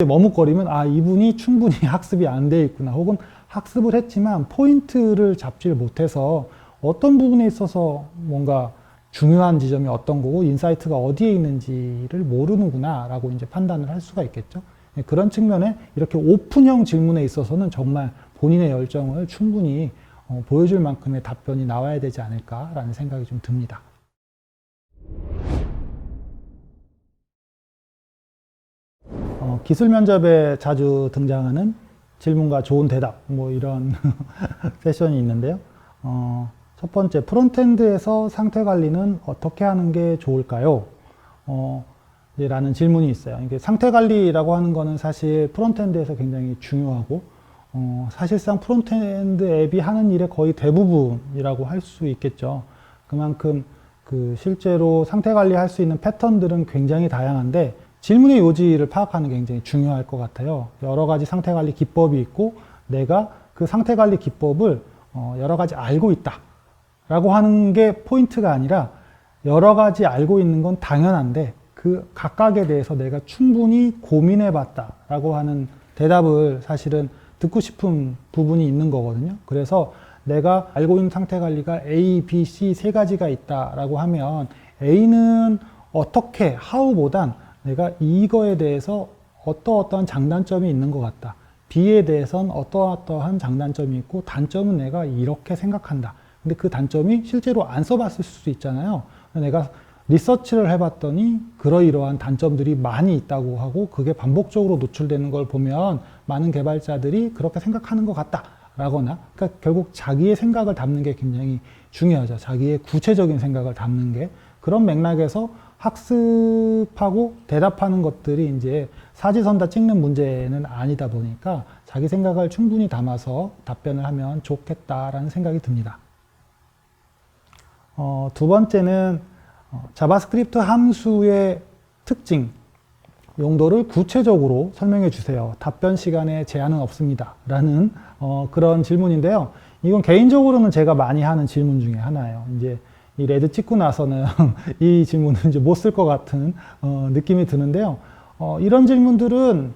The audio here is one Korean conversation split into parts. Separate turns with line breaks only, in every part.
머뭇거리면 이분이 충분히 학습이 안 돼 있구나, 혹은 학습을 했지만 포인트를 잡지를 못해서 어떤 부분에 있어서 뭔가 중요한 지점이 어떤 거고 인사이트가 어디에 있는지를 모르는구나 라고 이제 판단을 할 수가 있겠죠. 그런 측면에 이렇게 오픈형 질문에 있어서는 정말 본인의 열정을 충분히 보여줄 만큼의 답변이 나와야 되지 않을까라는 생각이 좀 듭니다. 기술 면접에 자주 등장하는 질문과 좋은 대답, 뭐 이런 세션이 있는데요. 첫 번째, 프론트엔드에서 상태 관리는 어떻게 하는 게 좋을까요? 라는 질문이 있어요. 이게 상태 관리라고 하는 거는 사실 프론트엔드에서 굉장히 중요하고, 사실상 프론트엔드 앱이 하는 일의 거의 대부분이라고 할 수 있겠죠. 그만큼 실제로 상태 관리할 수 있는 패턴들은 굉장히 다양한데, 질문의 요지를 파악하는 게 굉장히 중요할 것 같아요. 여러 가지 상태 관리 기법이 있고, 내가 그 상태 관리 기법을 여러 가지 알고 있다 라고 하는 게 포인트가 아니라, 여러 가지 알고 있는 건 당연한데 그 각각에 대해서 내가 충분히 고민해 봤다 라고 하는 대답을 사실은 듣고 싶은 부분이 있는 거거든요. 그래서 내가 알고 있는 상태 관리가 A, B, C 세 가지가 있다 라고 하면, A는 어떻게, how보단 내가 이거에 대해서 어떠한 장단점이 있는 것 같다, B에 대해서는 어떠한 장단점이 있고 단점은 내가 이렇게 생각한다. 근데 그 단점이 실제로 안 써봤을 수도 있잖아요. 내가 리서치를 해봤더니 그러이러한 단점들이 많이 있다고 하고 그게 반복적으로 노출되는 걸 보면 많은 개발자들이 그렇게 생각하는 것 같다 라거나, 그러니까 결국 자기의 생각을 담는 게 굉장히 중요하죠. 자기의 구체적인 생각을 담는 게. 그런 맥락에서 학습하고 대답하는 것들이 이제 사지선다 찍는 문제는 아니다 보니까 자기 생각을 충분히 담아서 답변을 하면 좋겠다라는 생각이 듭니다. 두 번째는 자바스크립트 함수의 특징, 용도를 구체적으로 설명해 주세요. 답변 시간에 제한은 없습니다. 라는 그런 질문인데요. 이건 개인적으로는 제가 많이 하는 질문 중에 하나예요. 이제 이 레드 찍고 나서는 이 질문은 이제 못 쓸 것 같은 느낌이 드는데요. 이런 질문들은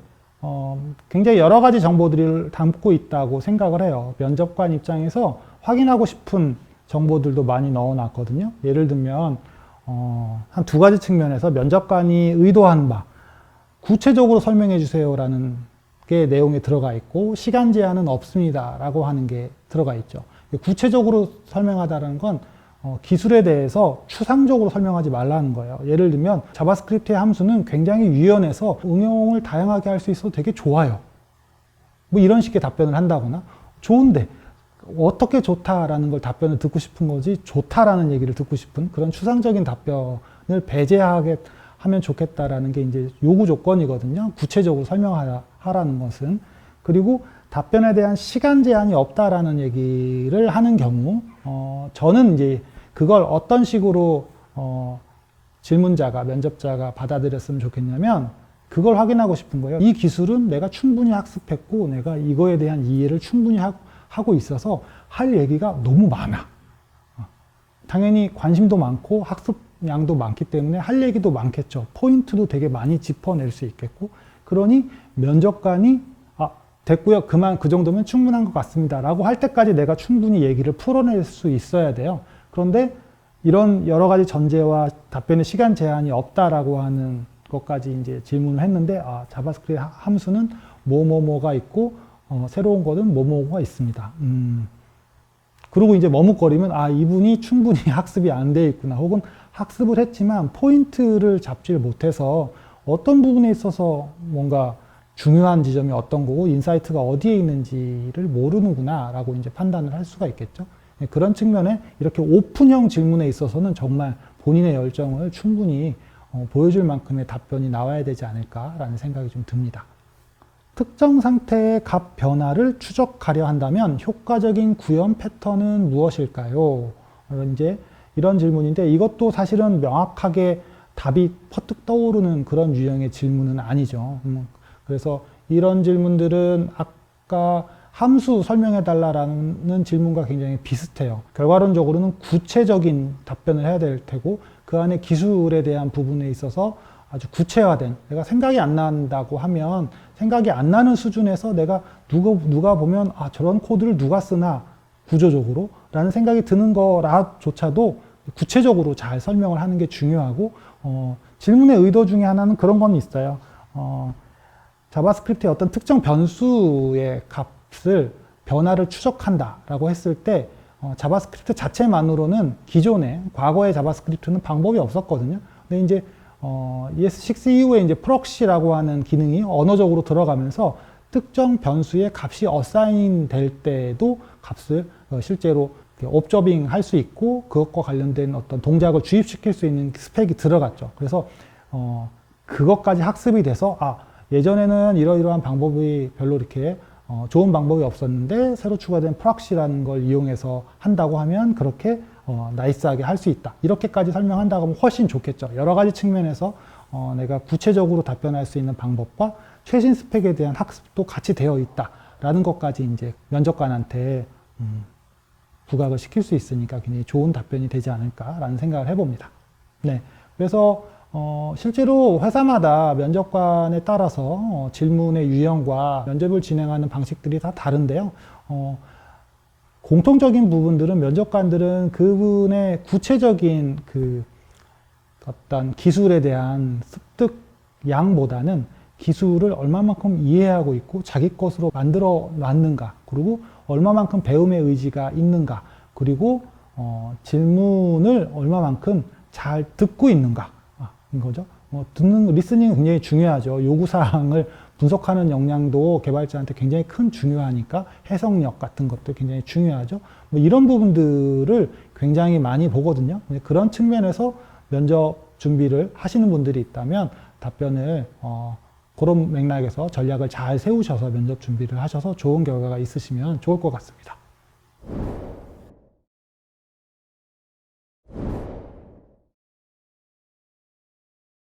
굉장히 여러 가지 정보들을 담고 있다고 생각을 해요. 면접관 입장에서 확인하고 싶은 정보들도 많이 넣어놨거든요. 예를 들면 한 두 가지 측면에서 면접관이 의도한 바, 구체적으로 설명해 주세요라는 게 내용에 들어가 있고, 시간 제한은 없습니다 라고 하는 게 들어가 있죠. 구체적으로 설명하다는 건 기술에 대해서 추상적으로 설명하지 말라는 거예요. 예를 들면 자바스크립트의 함수는 굉장히 유연해서 응용을 다양하게 할 수 있어서 되게 좋아요. 뭐 이런 식의 답변을 한다거나, 좋은데 어떻게 좋다라는 걸 답변을 듣고 싶은 거지, 좋다라는 얘기를 듣고 싶은 그런 추상적인 답변을 배제하게 하면 좋겠다라는 게 이제 요구 조건이거든요. 구체적으로 설명하라는 것은. 그리고 답변에 대한 시간 제한이 없다라는 얘기를 하는 경우, 저는 이제 그걸 어떤 식으로 질문자가, 면접자가 받아들였으면 좋겠냐면, 그걸 확인하고 싶은 거예요. 이 기술은 내가 충분히 학습했고 내가 이거에 대한 이해를 충분히 하고 있어서 할 얘기가 너무 많아. 당연히 관심도 많고 학습량도 많기 때문에 할 얘기도 많겠죠. 포인트도 되게 많이 짚어낼 수 있겠고, 그러니 면접관이 됐고요, 그만, 그 정도면 충분한 것 같습니다 라고 할 때까지 내가 충분히 얘기를 풀어낼 수 있어야 돼요. 그런데 이런 여러 가지 전제와 답변의 시간 제한이 없다라고 하는 것까지 이제 질문을 했는데, 자바스크립트 함수는 뭐뭐뭐가 있고 새로운 거는 뭐뭐가 있습니다. 그리고 이제 머뭇거리면 이분이 충분히 학습이 안 돼 있구나, 혹은 학습을 했지만 포인트를 잡지를 못해서 어떤 부분에 있어서 뭔가 중요한 지점이 어떤 거고 인사이트가 어디에 있는지를 모르는구나 라고 이제 판단을 할 수가 있겠죠. 그런 측면에 이렇게 오픈형 질문에 있어서는 정말 본인의 열정을 충분히 보여줄 만큼의 답변이 나와야 되지 않을까라는 생각이 좀 듭니다. 특정 상태의 값 변화를 추적하려 한다면 효과적인 구현 패턴은 무엇일까요? 이제 이런 질문인데, 이것도 사실은 명확하게 답이 퍼뜩 떠오르는 그런 유형의 질문은 아니죠. 그래서 이런 질문들은 아까 함수 설명해 달라라는 질문과 굉장히 비슷해요. 결과론적으로는 구체적인 답변을 해야 될 테고, 그 안에 기술에 대한 부분에 있어서 아주 구체화된, 내가 생각이 안 난다고 하면 생각이 안 나는 수준에서 내가 누가 보면 저런 코드를 누가 쓰나 구조적으로 라는 생각이 드는 거라조차도 구체적으로 잘 설명을 하는 게 중요하고, 질문의 의도 중에 하나는 그런 건 있어요. 자바스크립트의 어떤 특정 변수의 값을 변화를 추적한다라고 했을 때 자바스크립트 자체만으로는 기존에 과거의 자바스크립트는 방법이 없었거든요. 근데 이제 ES6 이후에 이제 프록시라고 하는 기능이 언어적으로 들어가면서 특정 변수의 값이 어사인 될 때도 값을 실제로 옵저빙 할 수 있고 그것과 관련된 어떤 동작을 주입시킬 수 있는 스펙이 들어갔죠. 그래서 그것까지 학습이 돼서 예전에는 이러이러한 방법이 별로 이렇게 좋은 방법이 없었는데 새로 추가된 프록시라는 걸 이용해서 한다고 하면 그렇게 나이스하게 할 수 있다. 이렇게까지 설명한다고 하면 훨씬 좋겠죠. 여러 가지 측면에서 내가 구체적으로 답변할 수 있는 방법과 최신 스펙에 대한 학습도 같이 되어 있다라는 것까지 이제 면접관한테 부각을 시킬 수 있으니까 굉장히 좋은 답변이 되지 않을까라는 생각을 해봅니다. 네, 그래서 실제로 회사마다 면접관에 따라서 질문의 유형과 면접을 진행하는 방식들이 다 다른데요. 공통적인 부분들은 면접관들은 그분의 구체적인 그 어떤 기술에 대한 습득 양보다는 기술을 얼마만큼 이해하고 있고 자기 것으로 만들어 놨는가, 그리고 얼마만큼 배움의 의지가 있는가, 그리고 질문을 얼마만큼 잘 듣고 있는가, 인 거죠. 리스닝은 굉장히 중요하죠. 요구사항을 분석하는 역량도 개발자한테 굉장히 큰 중요하니까 해석력 같은 것도 굉장히 중요하죠. 이런 부분들을 굉장히 많이 보거든요. 그런 측면에서 면접 준비를 하시는 분들이 있다면 답변을 그런 맥락에서 전략을 잘 세우셔서 면접 준비를 하셔서 좋은 결과가 있으시면 좋을 것 같습니다.